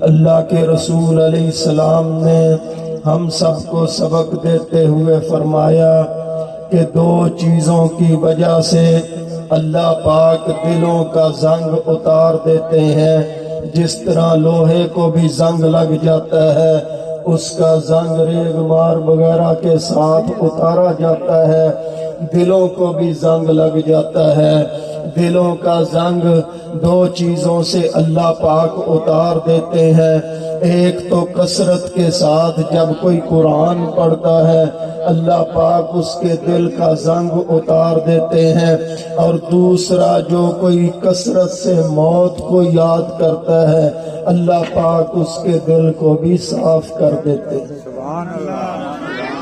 اللہ کے رسول علیہ السلام نے ہم سب کو سبق دیتے ہوئے فرمایا کہ دو چیزوں کی وجہ سے اللہ پاک دلوں کا زنگ اتار دیتے ہیں۔ جس طرح لوہے کو بھی زنگ لگ جاتا ہے، اس کا زنگ ریگ مار وغیرہ کے ساتھ اتارا جاتا ہے، دلوں کو بھی زنگ لگ جاتا ہے۔ دلوں کا زنگ دو چیزوں سے اللہ پاک اتار دیتے ہیں۔ ایک تو کثرت کے ساتھ جب کوئی قرآن پڑھتا ہے اللہ پاک اس کے دل کا زنگ اتار دیتے ہیں، اور دوسرا جو کوئی کثرت سے موت کو یاد کرتا ہے اللہ پاک اس کے دل کو بھی صاف کر دیتے ہیں۔ سبحان اللہ۔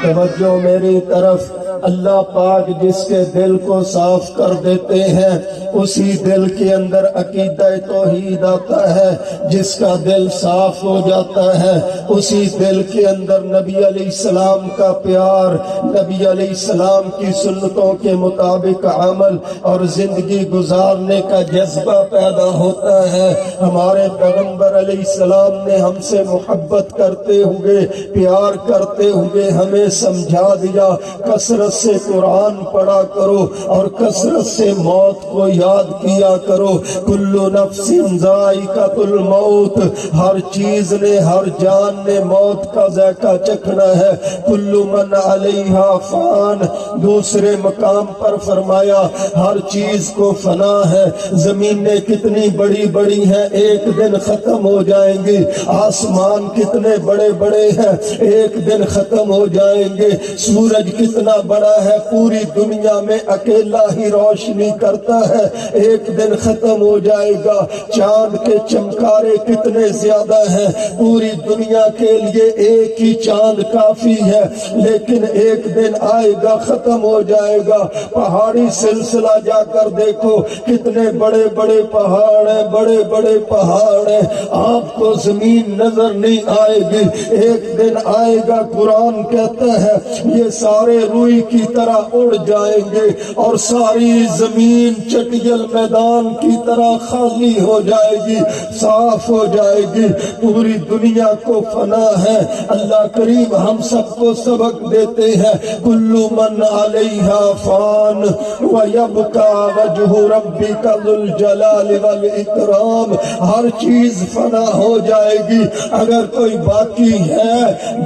توجہ میری طرف، اللہ پاک جس کے دل کو صاف کر دیتے ہیں اسی دل کے اندر عقیدہ توحید آتا ہے۔ جس کا دل صاف ہو جاتا ہے اسی دل کے اندر نبی علیہ السلام کا پیار، نبی علیہ السلام کی سنتوں کے مطابق عمل اور زندگی گزارنے کا جذبہ پیدا ہوتا ہے۔ ہمارے پیغمبر علیہ السلام نے ہم سے محبت کرتے ہوئے، پیار کرتے ہوئے ہمیں سمجھا دیا کثرت سے قرآن پڑھا کرو اور کثرت سے موت کو یاد کیا کرو۔ کل نفس ذائقۃ الموت، ہر چیز نے، ہر جان نے موت کا ذائقہ چکھنا ہے۔ کل من علیہا فان، دوسرے مقام پر فرمایا ہر چیز کو فنا ہے۔ زمینیں کتنی بڑی بڑی ہیں ایک دن ختم ہو جائیں گی، آسمان کتنے بڑے بڑے ہیں ایک دن ختم ہو جائیں گے، سورج کتنا بڑا ہے پوری دنیا میں اکیلا ہی روشنی کرتا ہے ایک دن ختم ہو جائے گا، چاند کے چمکارے کتنے زیادہ ہیں پوری دنیا کے لیے ایک ہی چاند کافی ہے، لیکن ایک دن آئے گا ختم ہو جائے گا۔ پہاڑی سلسلہ جا کر دیکھو کتنے بڑے بڑے پہاڑ ہیں، بڑے بڑے پہاڑ ہیں، آپ کو زمین نظر نہیں آئے گی، ایک دن آئے گا قرآن کہتا ہے یہ سارے روئی کی طرح اڑ جائیں گے اور ساری زمین چٹیل میدان کی طرح خالی ہو جائے گی، صاف ہو جائے گی، پوری دنیا کو فنا ہے۔ اللہ کریم ہم سب کو سبق دیتے ہیں کل من علیہا فان ویبقی وجہ ربک ذو الجلال والاکرام، ہر چیز فنا ہو جائے گی، اگر کوئی باقی ہے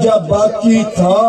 یا باقی تھا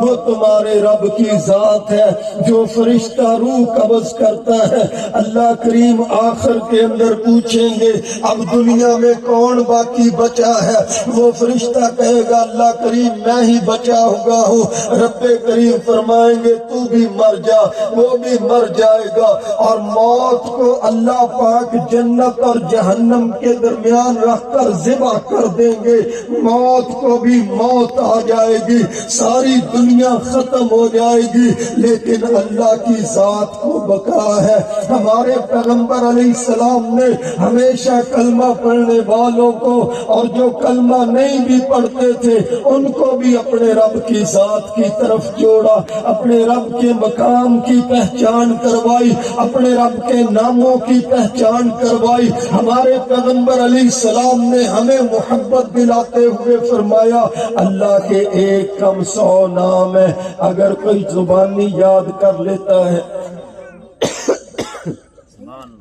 وہ تمہارے رب کی ذات ہے جو فرشتہ روح قبض کرتا ہے۔ اللہ کریم آخر کے اندر پوچھیں گے اب دنیا میں کون باقی بچا ہے، وہ فرشتہ کہے گا اللہ کریم میں ہی بچا ہوا ہوں، رب کریم فرمائیں گے تو بھی مر جا، وہ بھی مر جائے گا، اور موت کو اللہ پاک جنت اور جہنم کے درمیان رکھ کر ذبح کر دیں گے، موت کو بھی موت آ جائے گی، ساری دنیا ختم ہو جائے گی، لیکن اللہ کی ذات کو بقا ہے۔ ہمارے پیغمبر علیہ السلام نے ہمیشہ کلمہ پڑھنے والوں کو اور جو کلمہ نہیں بھی پڑھتے تھے ان کو بھی اپنے رب کی ذات کی طرف جوڑا، اپنے رب کے مقام کی پہچان کروائی، اپنے رب کے ناموں کی پہچان کروائی۔ ہمارے پیغمبر علیہ السلام نے ہمیں محبت دلاتے ہوئے فرمایا اللہ کے ایک کم 100 نام ہے، اگر کوئی زبانی یاد کر لیتا ہے،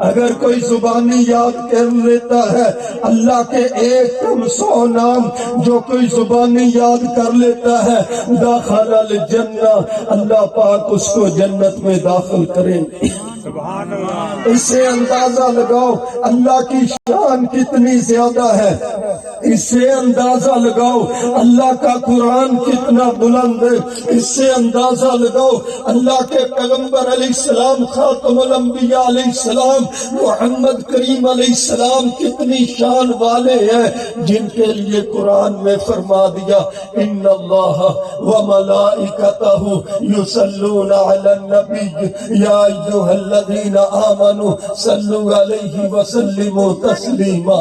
اگر کوئی زبانی یاد کر لیتا ہے اللہ کے ایک کم 100 نام جو کوئی زبانی یاد کر لیتا ہے داخل الجنہ، اللہ پاک اس کو جنت میں داخل کریں گے۔ سبحان اللہ۔ اس سے اندازہ لگاؤ اللہ کی شان کتنی زیادہ ہے، اس سے اندازہ لگاؤ اللہ کا قرآن کتنا بلند ہے، اس سے اندازہ لگاؤ اللہ کے پیغمبر علیہ السلام خاتم الانبیاء علیہ السلام محمد کریم علیہ السلام کتنی شان والے ہیں، جن کے لیے قرآن میں فرما دیا ان اللہ وملائکتہ یصلون علی النبی یا ایھا الذین آمنوا صلوا علیہ وسلموا تسلیما۔